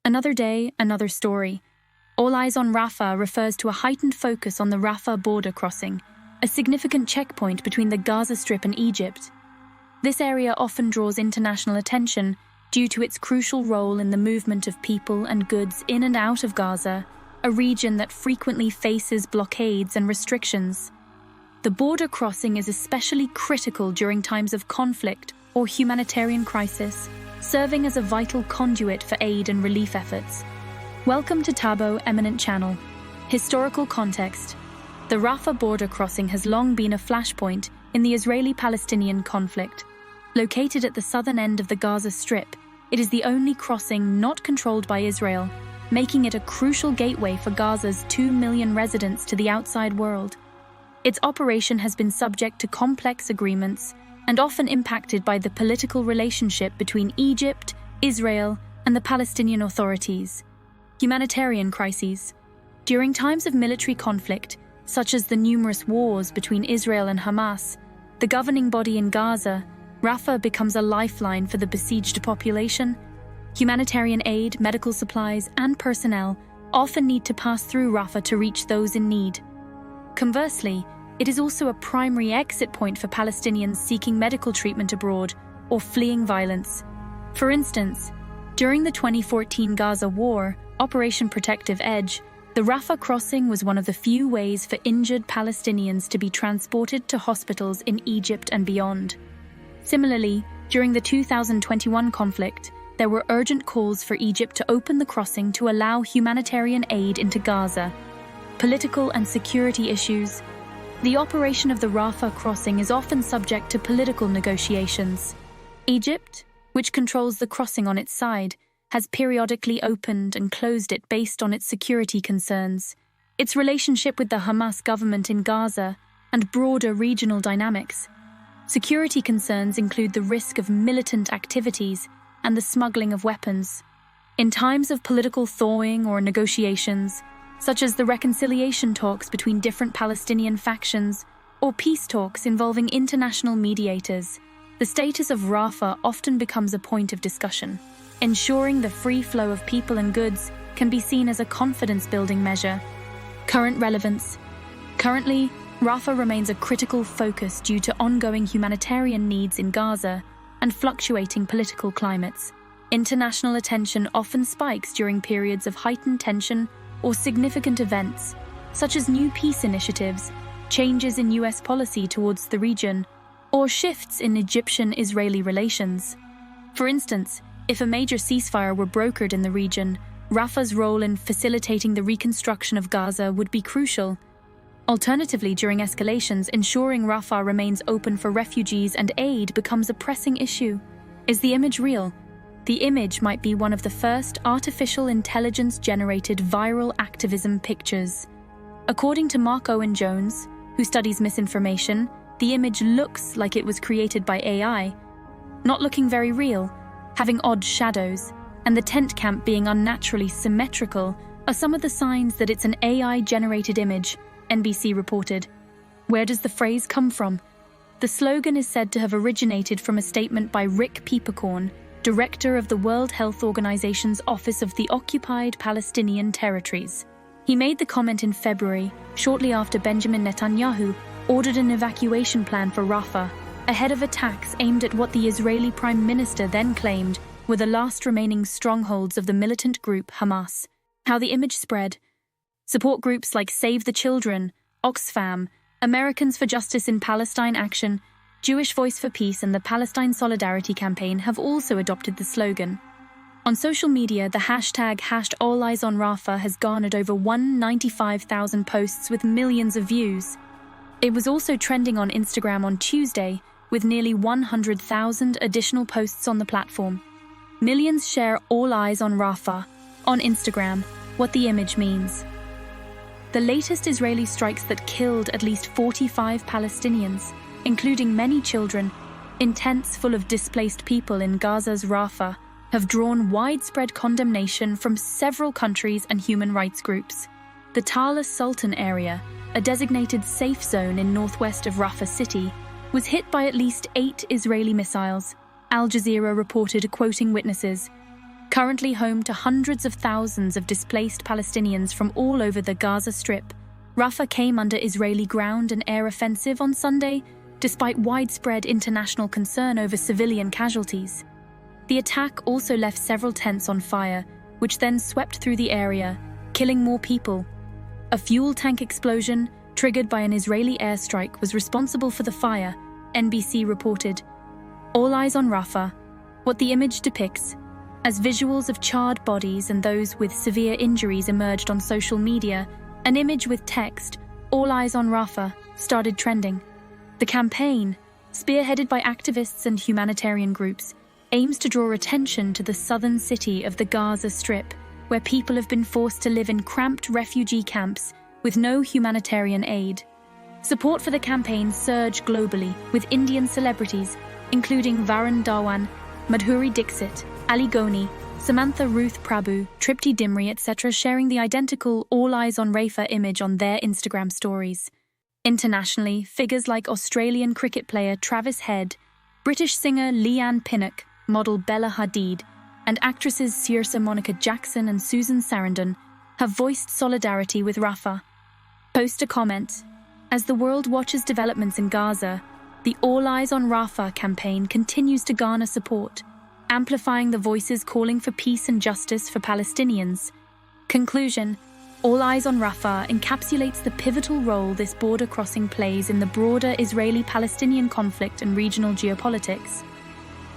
Another day, another story. All Eyes on Rafah refers to a heightened focus on the Rafah border crossing, a significant checkpoint between the Gaza Strip and Egypt. This area often draws international attention due to its crucial role in the movement of people and goods in and out of Gaza, a region that frequently faces blockades and restrictions. The border crossing is especially critical during times of conflict or humanitarian crisis, serving as a vital conduit for aid and relief efforts. Welcome to Tabo Eminent Channel. Historical context. The Rafah border crossing has long been a flashpoint in the Israeli-Palestinian conflict. Located at the southern end of the Gaza Strip, it is the only crossing not controlled by Israel, making it a crucial gateway for Gaza's 2 million residents to the outside world. Its operation has been subject to complex agreements and often impacted by the political relationship between Egypt, Israel, and the Palestinian authorities. Humanitarian crises. During times of military conflict, such as the numerous wars between Israel and Hamas, the governing body in Gaza, Rafah becomes a lifeline for the besieged population. Humanitarian aid, medical supplies, and personnel often need to pass through Rafah to reach those in need. Conversely, it is also a primary exit point for Palestinians seeking medical treatment abroad or fleeing violence. For instance, during the 2014 Gaza War, Operation Protective Edge, the Rafah crossing was one of the few ways for injured Palestinians to be transported to hospitals in Egypt and beyond. Similarly, during the 2021 conflict, there were urgent calls for Egypt to open the crossing to allow humanitarian aid into Gaza. Political and security issues. The operation of the Rafah crossing is often subject to political negotiations. Egypt, which controls the crossing on its side, has periodically opened and closed it based on its security concerns, its relationship with the Hamas government in Gaza, and broader regional dynamics. Security concerns include the risk of militant activities and the smuggling of weapons. In times of political thawing or negotiations, such as the reconciliation talks between different Palestinian factions or peace talks involving international mediators, the status of Rafah often becomes a point of discussion. Ensuring the free flow of people and goods can be seen as a confidence-building measure. Current relevance. Currently, Rafah remains a critical focus due to ongoing humanitarian needs in Gaza and fluctuating political climates. International attention often spikes during periods of heightened tension or significant events, such as new peace initiatives, changes in US policy towards the region, or shifts in Egyptian-Israeli relations. For instance, if a major ceasefire were brokered in the region, Rafah's role in facilitating the reconstruction of Gaza would be crucial. Alternatively, during escalations, ensuring Rafah remains open for refugees and aid becomes a pressing issue. Is the image real? The image might be one of the first artificial intelligence-generated viral activism pictures. According to Mark Owen Jones, who studies misinformation, the image looks like it was created by AI, not looking very real, having odd shadows, and the tent camp being unnaturally symmetrical are some of the signs that it's an AI-generated image, NBC reported. Where does the phrase come from? The slogan is said to have originated from a statement by Rick Peeperkorn, director of the World Health Organization's Office of the Occupied Palestinian Territories. He made the comment in February, shortly after Benjamin Netanyahu ordered an evacuation plan for Rafah, ahead of attacks aimed at what the Israeli Prime Minister then claimed were the last remaining strongholds of the militant group Hamas. How the image spread. Support groups like Save the Children, Oxfam, Americans for Justice in Palestine Action, Jewish Voice for Peace and the Palestine Solidarity Campaign have also adopted the slogan. On social media, the hashtag #AllEyesOnRafah has garnered over 195,000 posts with millions of views. It was also trending on Instagram on Tuesday, with nearly 100,000 additional posts on the platform. Millions share All Eyes on Rafah on Instagram, what the image means. The latest Israeli strikes that killed at least 45 Palestinians, including many children, in tents full of displaced people in Gaza's Rafah, have drawn widespread condemnation from several countries and human rights groups. The Tal Sultan area, a designated safe zone in northwest of Rafah city, was hit by at least 8 Israeli missiles, Al Jazeera reported, quoting witnesses. Currently home to hundreds of thousands of displaced Palestinians from all over the Gaza Strip, Rafah came under Israeli ground and air offensive on Sunday, despite widespread international concern over civilian casualties. The attack also left several tents on fire, which then swept through the area, killing more people. A fuel tank explosion, triggered by an Israeli airstrike, was responsible for the fire, NBC reported. All eyes on Rafah, what the image depicts, as visuals of charred bodies and those with severe injuries emerged on social media, an image with text, "All eyes on Rafah," started trending. The campaign, spearheaded by activists and humanitarian groups, aims to draw attention to the southern city of the Gaza Strip, where people have been forced to live in cramped refugee camps with no humanitarian aid. Support for the campaign surged globally, with Indian celebrities, including Varun Dhawan, Madhuri Dixit, Ali Goni, Samantha Ruth Prabhu, Tripti Dimri, etc., sharing the identical All Eyes on Rafah image on their Instagram stories. Internationally, figures like Australian cricket player Travis Head, British singer Leanne Pinnock, model Bella Hadid, and actresses Saoirse Monica Jackson and Susan Sarandon have voiced solidarity with Rafah. Post a comment. As the world watches developments in Gaza, the All Eyes on Rafah campaign continues to garner support, amplifying the voices calling for peace and justice for Palestinians. Conclusion: All Eyes on Rafah encapsulates the pivotal role this border crossing plays in the broader Israeli-Palestinian conflict and regional geopolitics.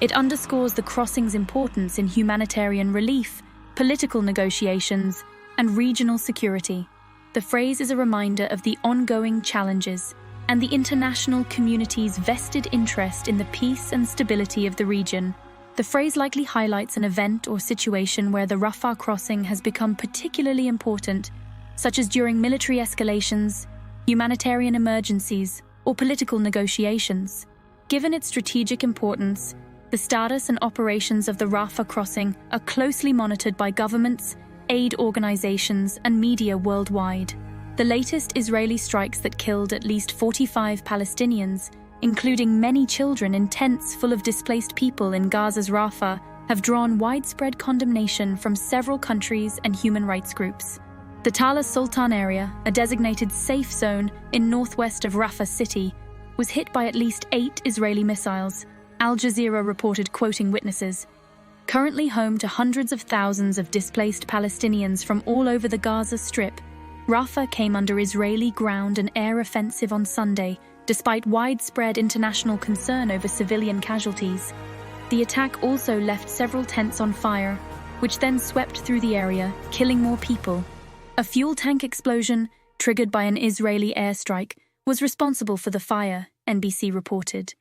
It underscores the crossing's importance in humanitarian relief, political negotiations, and regional security. The phrase is a reminder of the ongoing challenges and the international community's vested interest in the peace and stability of the region. The phrase likely highlights an event or situation where the Rafah crossing has become particularly important, such as during military escalations, humanitarian emergencies, or political negotiations. Given its strategic importance, the status and operations of the Rafah crossing are closely monitored by governments, aid organizations, and media worldwide. The latest Israeli strikes that killed at least 45 Palestinians, including many children in tents full of displaced people in Gaza's Rafah, have drawn widespread condemnation from several countries and human rights groups. The Tala Sultan area, a designated safe zone in northwest of Rafah city, was hit by at least 8 Israeli missiles, Al Jazeera reported, quoting witnesses. Currently home to hundreds of thousands of displaced Palestinians from all over the Gaza Strip, Rafah came under Israeli ground and air offensive on Sunday, despite widespread international concern over civilian casualties. The attack also left several tents on fire, which then swept through the area, killing more people. A fuel tank explosion, triggered by an Israeli airstrike, was responsible for the fire, NBC reported.